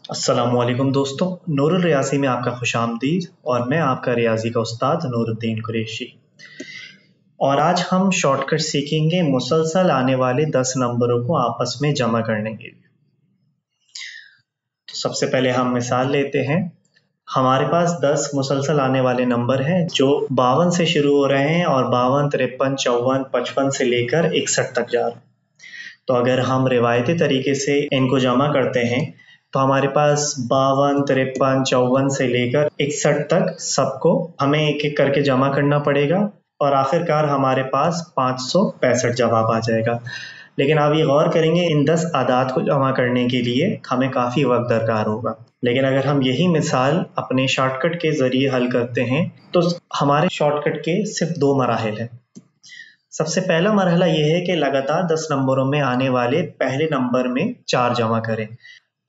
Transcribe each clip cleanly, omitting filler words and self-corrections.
अस्सलामुअलैकुम दोस्तों, नूरुल रियाज़ी में आपका खुश आमदीद और मैं आपका रियाज़ी का उस्ताद नूरुद्दीन कुरैशी। और आज हम शॉर्टकट सीखेंगे मुसलसल आने वाले 10 नंबरों को आपस में जमा करने के लिए। तो सबसे पहले हम मिसाल लेते हैं। हमारे पास 10 मुसलसल आने वाले नंबर हैं जो 52 से शुरू हो रहे हैं और 52, 53, 54, 55 से लेकर 61 तक जा रहे हैं। तो अगर हम रिवायती तरीके से इनको जमा करते हैं तो हमारे पास 52, 53, 54 से लेकर 61 तक सबको हमें एक एक करके जमा करना पड़ेगा और आखिरकार हमारे पास 565 जवाब आ जाएगा। लेकिन आप ये गौर करेंगे, इन 10 आदाद को जमा करने के लिए हमें काफ़ी वक्त दरकार होगा। लेकिन अगर हम यही मिसाल अपने शॉर्टकट के ज़रिए हल करते हैं तो हमारे शॉर्टकट के सिर्फ 2 मराहिल हैं। सबसे पहला मरहला ये है कि लगातार 10 नंबरों में आने वाले पहले नंबर में 4 जमा करें।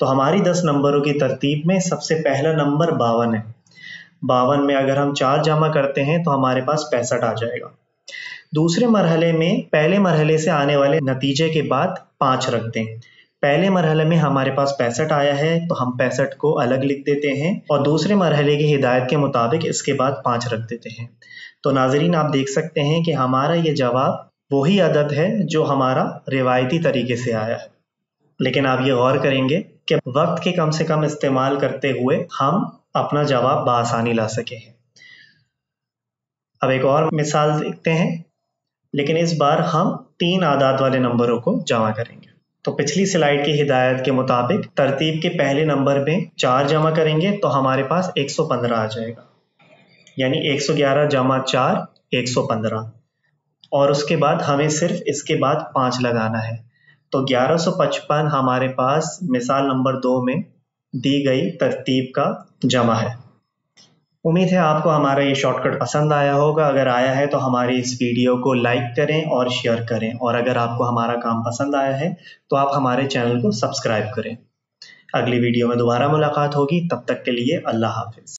तो हमारी 10 नंबरों की तरतीब में सबसे पहला नंबर 52 है। 52 में अगर हम 4 जमा करते हैं तो हमारे पास 65 आ जाएगा। दूसरे मरहले में पहले मरहले से आने वाले नतीजे के बाद 5 रख दें। पहले मरहले में हमारे पास 65 आया है तो हम 65 को अलग लिख देते हैं और दूसरे मरहले की हिदायत के मुताबिक इसके बाद 5 रख देते हैं। तो नाजरीन, आप देख सकते हैं कि हमारा ये जवाब वही अदद है जो हमारा रिवायती तरीके से आया है। लेकिन आप ये गौर करेंगे कि वक्त के कम से कम इस्तेमाल करते हुए हम अपना जवाब बआसानी ला सके हैं। अब एक और मिसाल देखते हैं, लेकिन इस बार हम 3 आदाद वाले नंबरों को जमा करेंगे। तो पिछली स्लाइड की हिदायत के मुताबिक तरतीब के पहले नंबर में 4 जमा करेंगे तो हमारे पास 115 आ जाएगा, यानी 111 जमा 4 115। और उसके बाद हमें सिर्फ इसके बाद 5 लगाना है। तो 1155 हमारे पास मिसाल नंबर 2 में दी गई तरतीब का जमा है। उम्मीद है आपको हमारा ये शॉर्टकट पसंद आया होगा। अगर आया है तो हमारी इस वीडियो को लाइक करें और शेयर करें, और अगर आपको हमारा काम पसंद आया है तो आप हमारे चैनल को सब्सक्राइब करें। अगली वीडियो में दोबारा मुलाकात होगी, तब तक के लिए अल्लाह हाफिज।